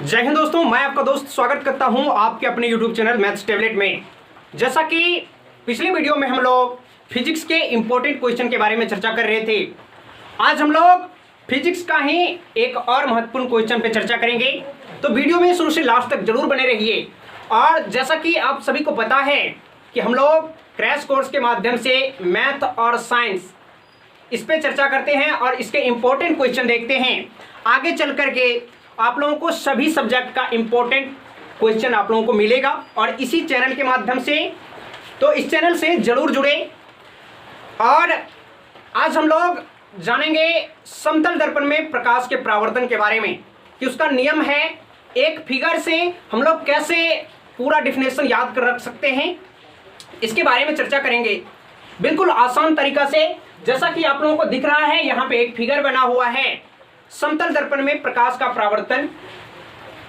जय हिंद दोस्तों, मैं आपका दोस्त स्वागत करता हूं आपके अपने YouTube चैनल मैथ्स टैबलेट में। जैसा कि पिछली वीडियो में हम लोग फिजिक्स के इंपॉर्टेंट क्वेश्चन के बारे में चर्चा कर रहे थे, आज हम लोग फिजिक्स का ही एक और महत्वपूर्ण क्वेश्चन पे चर्चा करेंगे। तो वीडियो में शुरू से लास्ट तक जरूर बने रहिए। और जैसा कि आप सभी को पता है कि हम लोग क्रैश कोर्स के माध्यम से मैथ और साइंस इस पे चर्चा करते हैं और इसके इंपॉर्टेंट क्वेश्चन देखते हैं। आगे चल करके आप लोगों को सभी सब्जेक्ट का इंपॉर्टेंट क्वेश्चन आप लोगों को मिलेगा और इसी चैनल के माध्यम से, तो इस चैनल से जरूर जुड़े। और आज हम लोग जानेंगे समतल दर्पण में प्रकाश के परावर्तन के बारे में कि उसका नियम है। एक फिगर से हम लोग कैसे पूरा डिफिनेशन याद कर रख सकते हैं, इसके बारे में चर्चा करेंगे बिल्कुल आसान तरीका से। जैसा कि आप लोगों को दिख रहा है, यहाँ पे एक फिगर बना हुआ है, समतल दर्पण में प्रकाश का परावर्तन।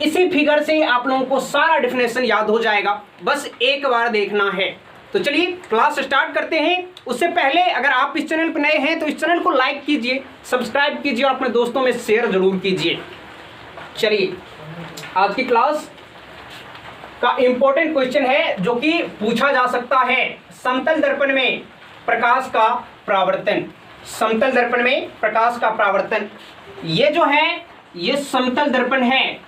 इसी फिगर से आप लोगों को सारा डिफिनेशन याद हो जाएगा, बस एक बार देखना है। तो चलिए क्लास स्टार्ट करते हैं। उससे पहले अगर आप इस चैनल पर नए हैं तो इस चैनल को लाइक कीजिए, सब्सक्राइब कीजिए और अपने दोस्तों में शेयर जरूर कीजिए। चलिए, आज की क्लास का इंपॉर्टेंट क्वेश्चन है जो कि पूछा जा सकता है, समतल दर्पण में प्रकाश का परावर्तन। समतल दर्पण में प्रकाश का परावर्तन, ये जो है ये समतल दर्पण है।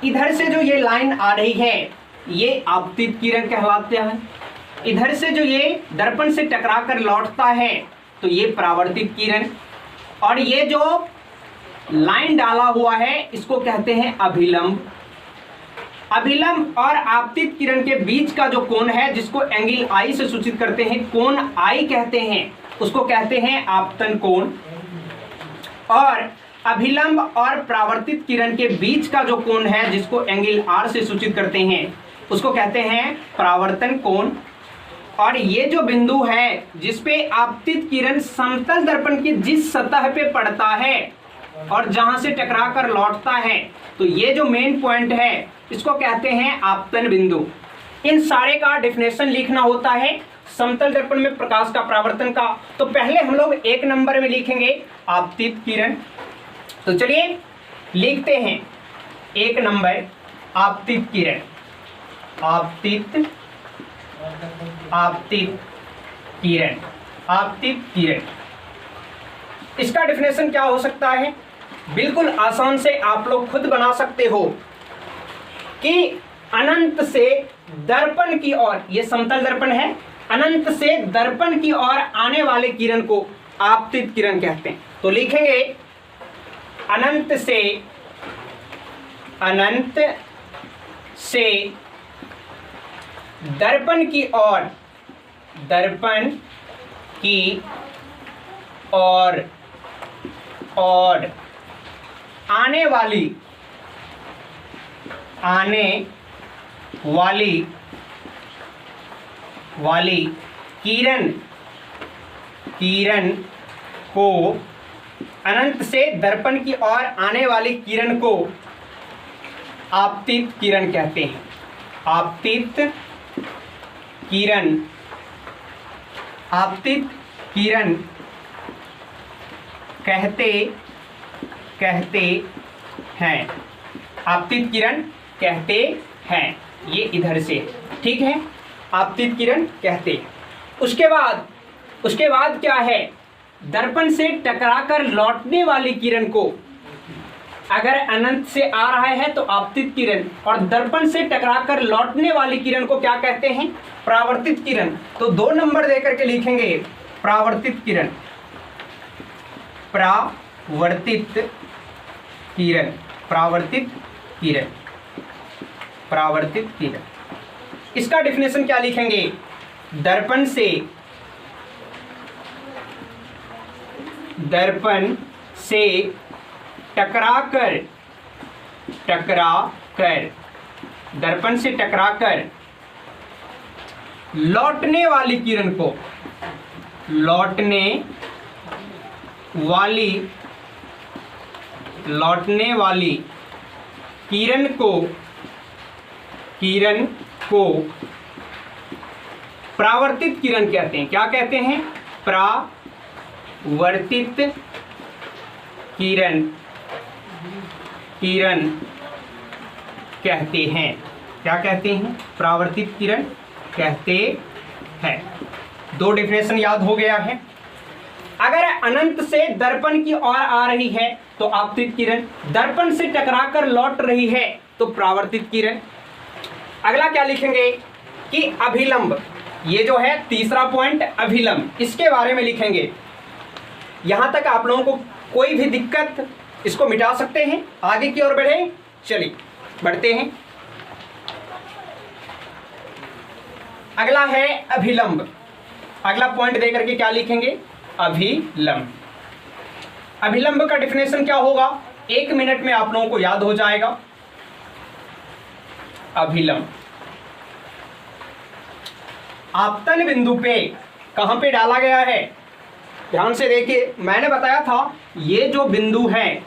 इधर से जो ये लाइन आ रही है ये आपतित किरण कहलाते हैं। इधर से जो ये दर्पण से टकराकर लौटता है तो ये परावर्तित किरण। और ये जो लाइन डाला हुआ है इसको कहते हैं अभिलंब। अभिलंब और आपतित किरण के बीच का जो कोण है, जिसको एंगल आई से सूचित करते हैं, कोण आई कहते हैं, उसको कहते हैं आपतन कोण। और अभिलंब और परावर्तित किरण के बीच का जो कोण है, जिसको एंगल आर से सूचित करते हैं, उसको कहते हैं परावर्तन कोण। और ये जो बिंदु है जिसपे आपतित किरण समतल दर्पण की जिस सतह पे पड़ता है और जहां से टकरा कर लौटता है, तो ये जो मेन पॉइंट है इसको कहते हैं आपतन बिंदु। इन सारे का डेफिनेशन लिखना होता है समतल दर्पण में प्रकाश का परावर्तन का। तो पहले हम लोग एक नंबर में लिखेंगे आपतित किरण। तो चलिए लिखते हैं एक नंबर आपतित किरण। आपतित किरण, आपतित किरण, इसका डेफिनेशन क्या हो सकता है? बिल्कुल आसान से आप लोग खुद बना सकते हो कि अनंत से दर्पण की ओर, ये समतल दर्पण है, अनंत से दर्पण की ओर आने वाले किरण को आपतित किरण कहते हैं। तो लिखेंगे अनंत से दर्पण की ओर, दर्पण की ओर और आने वाली किरण को, अनंत से दर्पण की ओर आने वाली किरण को आपतित किरण कहते हैं। आपतित किरण, आपतित किरण कहते हैं, आपतित किरण कहते हैं। ये इधर से, ठीक है, आपतित किरण कहते हैं। उसके बाद क्या है? दर्पण से टकराकर लौटने वाली किरण को, अगर अनंत से आ रहा है तो आपतित किरण, और दर्पण से टकराकर लौटने वाली किरण को क्या कहते हैं? परावर्तित किरण। तो 2 नंबर देकर के लिखेंगे परावर्तित किरण। परावर्तित किरण, परावर्तित किरण, परावर्तित किरण। इसका डेफिनेशन क्या लिखेंगे? दर्पण से टकराकर, दर्पण से टकराकर लौटने वाली किरण को, लौटने वाली किरण को परावर्तित किरण कहते हैं। क्या कहते हैं? परावर्तित किरण कहते हैं। क्या कहते हैं? परावर्तित किरण कहते हैं। दो डेफिनेशन याद हो गया है। अगर अनंत से दर्पण की ओर आ रही है तो आपतित किरण, दर्पण से टकराकर लौट रही है तो परावर्तित किरण। अगला क्या लिखेंगे कि अभिलंब, ये जो है तीसरा पॉइंट अभिलंब, इसके बारे में लिखेंगे। यहां तक आप लोगों को कोई भी दिक्कत, इसको मिटा सकते हैं। आगे की ओर बढ़े, चलिए बढ़ते हैं। अगला है अभिलंब। अगला पॉइंट देकर के क्या लिखेंगे? अभिलंब। अभिलंब का डेफिनेशन क्या होगा? 1 मिनट में आप लोगों को याद हो जाएगा। अभिलंब आपतन बिंदु पे कहां पे डाला गया है? ध्यान से देखिए, मैंने बताया था ये जो बिंदु है,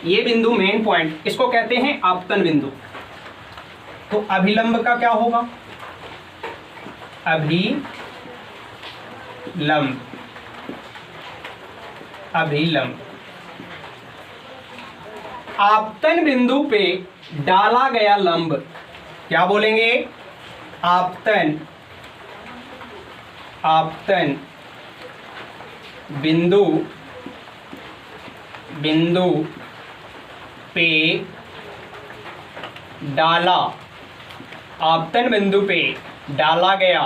ये बिंदु मेन पॉइंट, इसको कहते हैं आपतन बिंदु। तो अभिलंब का क्या होगा? अभिलंब। अभिलंब आपतन बिंदु पे डाला गया लंब, क्या बोलेंगे? आपतन। आपतन बिंदु पे डाला, आपतन बिंदु पे डाला गया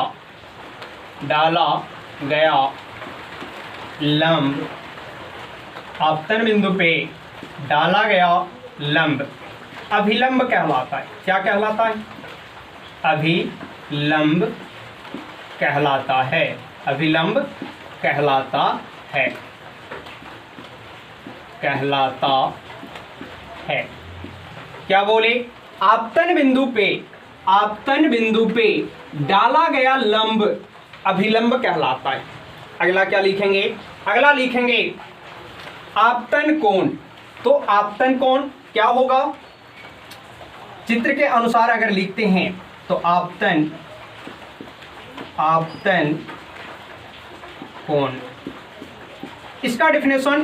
लंब, आपतन बिंदु पे डाला गया लंब अभिलंब कहलाता है। क्या कहलाता है? अभिलंब कहलाता है। अभिलंब कहलाता है। कहलाता है। क्या बोले? आपतन बिंदु पे डाला गया लंब अभिलंब कहलाता है। अगला क्या लिखेंगे? अगला लिखेंगे आपतन कोण। तो आपतन कोण क्या होगा? चित्र के अनुसार अगर लिखते हैं तो आपतन कोण, इसका डेफिनेशन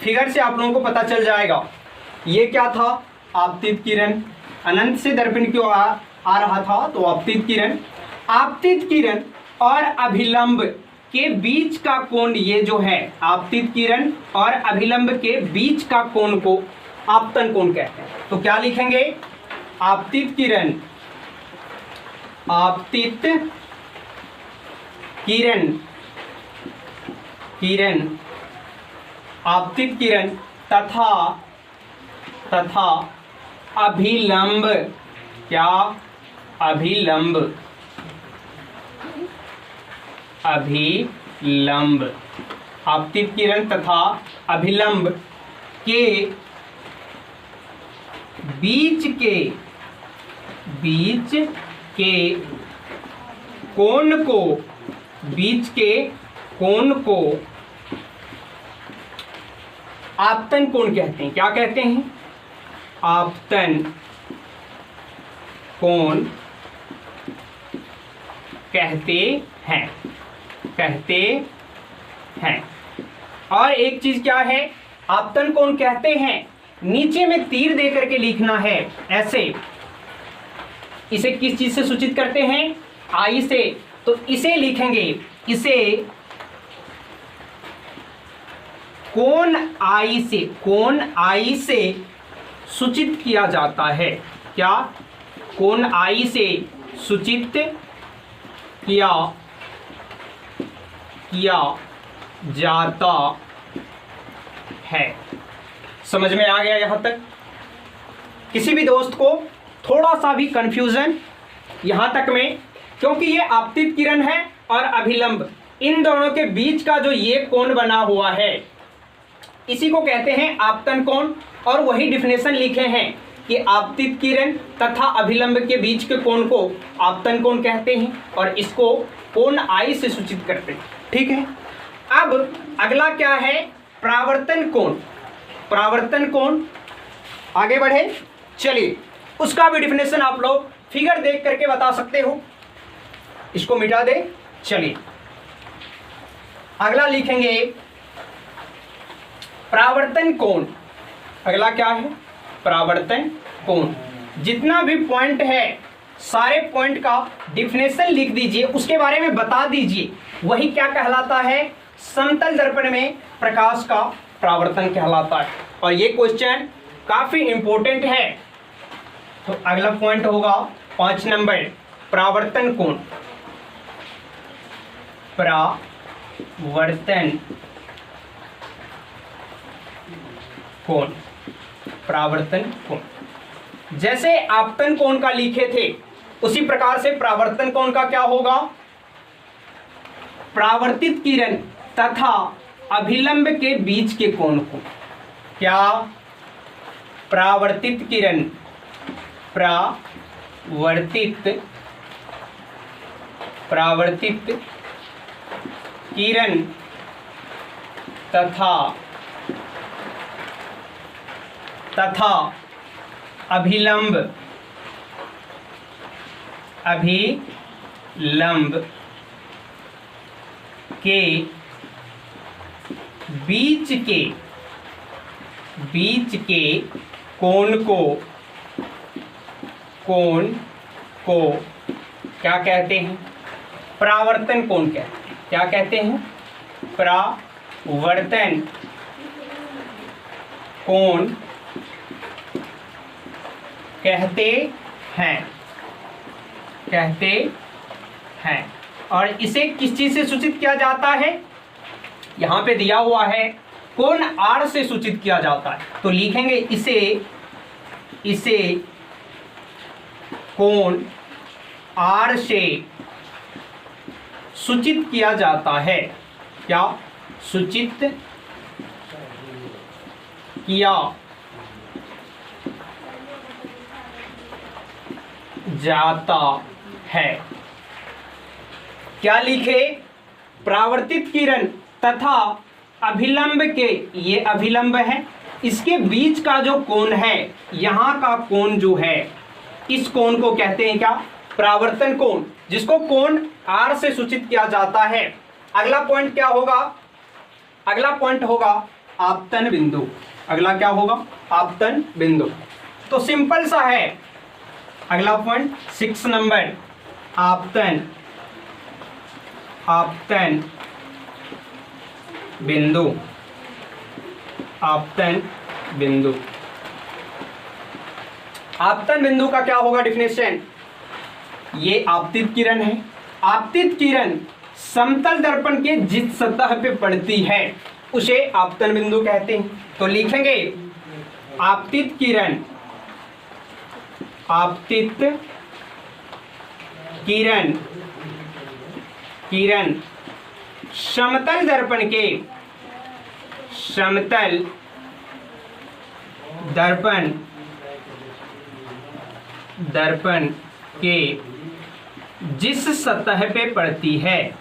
फिगर से आप लोगों को पता चल जाएगा। ये क्या था? आपतित किरण, अनंत से दर्पण की ओर आ रहा था तो आपतित किरण। आपतित किरण और अभिलंब के बीच का कोण, ये जो है आपतित किरण और अभिलंब के बीच का कोण को आपतन कोण कहते हैं। तो क्या लिखेंगे? आपतित किरण, आपतित आपतित किरण तथा अभिलंब। क्या? अभिलंब आपतित किरण तथा अभिलंब के बीच के कोण को आपतन कोण कहते हैं। क्या कहते हैं? आपतन कोण कहते हैं। और एक चीज क्या है? आपतन कोण कहते हैं, नीचे में तीर दे करके लिखना है ऐसे। इसे किस चीज से सूचित करते हैं? आई से। तो इसे लिखेंगे, इसे कोण आई से सूचित किया जाता है। क्या? कोण आई से सूचित किया जाता है। समझ में आ गया यहां तक? किसी भी दोस्त को थोड़ा सा भी कंफ्यूजन यहां तक में, क्योंकि ये आपतित किरण है और अभिलंब, इन दोनों के बीच का जो ये कोण बना हुआ है इसी को कहते हैं आपतन कोण। और वही डिफिनेशन लिखे हैं कि आपतित किरण तथा अभिलंब के बीच के कोण को आपतन कोण कहते हैं और इसको कोण आई से सूचित करते हैं। ठीक है। अब अगला क्या है? परावर्तन कोण। परावर्तन कोण, आगे बढ़े, चलिए उसका भी डिफिनेशन आप लोग फिगर देख करके बता सकते हो। इसको मिटा दे, चलिए अगला लिखेंगे परावर्तन कोण। अगला क्या है? परावर्तन कोण। जितना भी पॉइंट है सारे पॉइंट का डिफिनेशन लिख दीजिए, उसके बारे में बता दीजिए। वही क्या कहलाता है, समतल दर्पण में प्रकाश का परावर्तन कहलाता है। और ये क्वेश्चन काफी इंपॉर्टेंट है। तो अगला पॉइंट होगा 5 नंबर, परावर्तन कोण। परावर्तन कोण, परावर्तन कोण। जैसे आपतन कोण का लिखे थे उसी प्रकार से परावर्तन कोण का क्या होगा, परावर्तित किरण तथा अभिलंब के बीच के कोण को। क्या, परावर्तित किरण, परावर्तित किरण तथा अभिलंब के बीच के कोण को क्या कहते हैं, परावर्तन कोण कहते हैं। क्या कहते हैं, परावर्तन कोण कहते हैं। और इसे किस चीज से सूचित किया जाता है, यहां पे दिया हुआ है कोण R से सूचित किया जाता है। तो लिखेंगे इसे कोण R से सूचित किया जाता है। क्या, सूचित किया जाता है। क्या लिखे, परावर्तित किरण तथा अभिलंब के, ये अभिलंब है, इसके बीच का जो कोण है, यहां का कोण जो है, इस कोण को कहते हैं क्या, परावर्तन कोण, जिसको कोण R से सूचित किया जाता है। अगला पॉइंट क्या होगा, अगला पॉइंट होगा आपतन बिंदु। अगला क्या होगा, आपतन बिंदु। तो सिंपल सा है। अगला पॉइंट 6 नंबर, आपतन बिंदु। आपतन बिंदु, आपतन बिंदु का क्या होगा डिफिनेशन, ये आपतित किरण है। आपतित किरण समतल दर्पण के जिस सतह पे पड़ती है उसे आपतन बिंदु कहते हैं। तो लिखेंगे आपतित किरण, आपतित किरण समतल दर्पण के जिस सतह पे पड़ती है,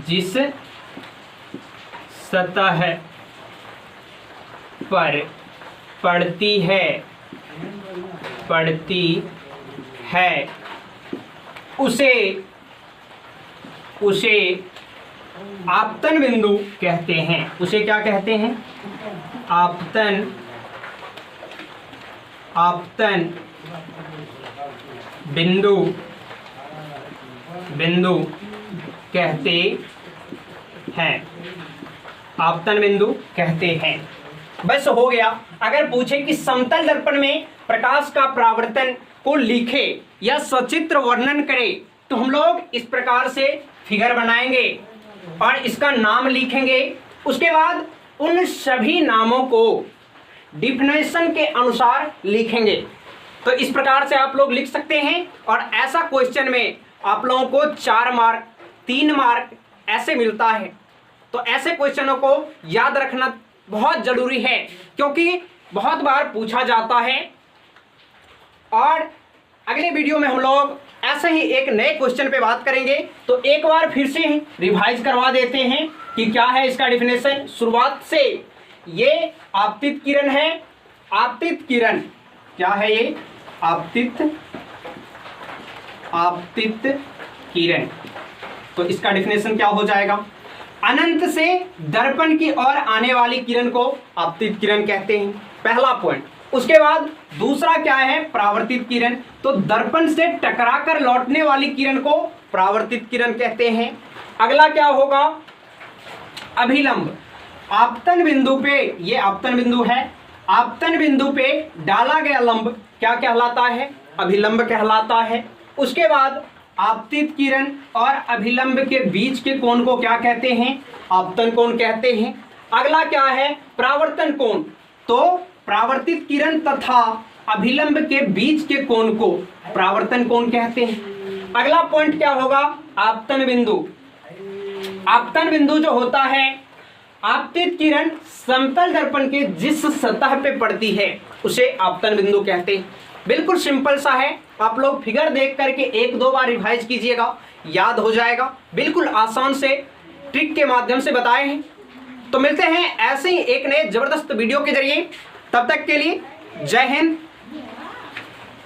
जिस सतह पर पड़ती है उसे आपतन बिंदु कहते हैं। उसे क्या कहते हैं, आपतन बिंदु कहते हैं। आपतन बिंदु कहते हैं। बस हो गया। अगर पूछे कि समतल दर्पण में प्रकाश का परावर्तन को लिखे या सचित्र वर्णन करे, तो हम लोग इस प्रकार से फिगर बनाएंगे और इसका नाम लिखेंगे। उसके बाद उन सभी नामों को डिफिनेशन के अनुसार लिखेंगे। तो इस प्रकार से आप लोग लिख सकते हैं। और ऐसा क्वेश्चन में आप लोगों को 4 मार्क 3 मार्क ऐसे मिलता है। तो ऐसे क्वेश्चनों को याद रखना बहुत जरूरी है, क्योंकि बहुत बार पूछा जाता है। और अगले वीडियो में हम लोग ऐसे ही एक नए क्वेश्चन पे बात करेंगे। तो एक बार फिर से रिवाइज करवा देते हैं कि क्या है इसका डिफिनेशन। शुरुआत से, ये आपतित किरण है। आपतित किरण क्या है, ये आपतित किरण। तो इसका डिफिनेशन क्या हो जाएगा, अनंत से दर्पण की ओर आने वाली किरण को आपतित किरण कहते हैं। पहला पॉइंट। उसके बाद दूसरा क्या है, परावर्तित किरण। तो दर्पण से टकराकर लौटने वाली किरण को परावर्तित किरण कहते हैं। अगला क्या होगा, अभिलंब। आपतन बिंदु पे, ये आपतन बिंदु है, आपतन बिंदु पे डाला गया लंब क्या कहलाता है, अभिलंब कहलाता है। उसके बाद आपतित किरण और अभिलंब के बीच के कोण को क्या कहते हैं, आपतन कोण कहते हैं। अगला क्या है, परावर्तन कोण। तो परावर्तित किरण तथा अभिलंब के बीच के कोण को परावर्तन कोण कहते हैं। अगला पॉइंट क्या होगा, आपतन बिंदु। आपतन बिंदु जो होता है, आपतित किरण समतल दर्पण के जिस सतह पे पड़ती है उसे आपतन बिंदु कहते हैं। बिल्कुल सिंपल सा है, आप लोग फिगर देख करके एक दो बार रिवाइज कीजिएगा, याद हो जाएगा। बिल्कुल आसान से ट्रिक के माध्यम से बताए हैं। तो मिलते हैं ऐसे ही एक नए जबरदस्त वीडियो के जरिए, तब तक के लिए जय हिंद,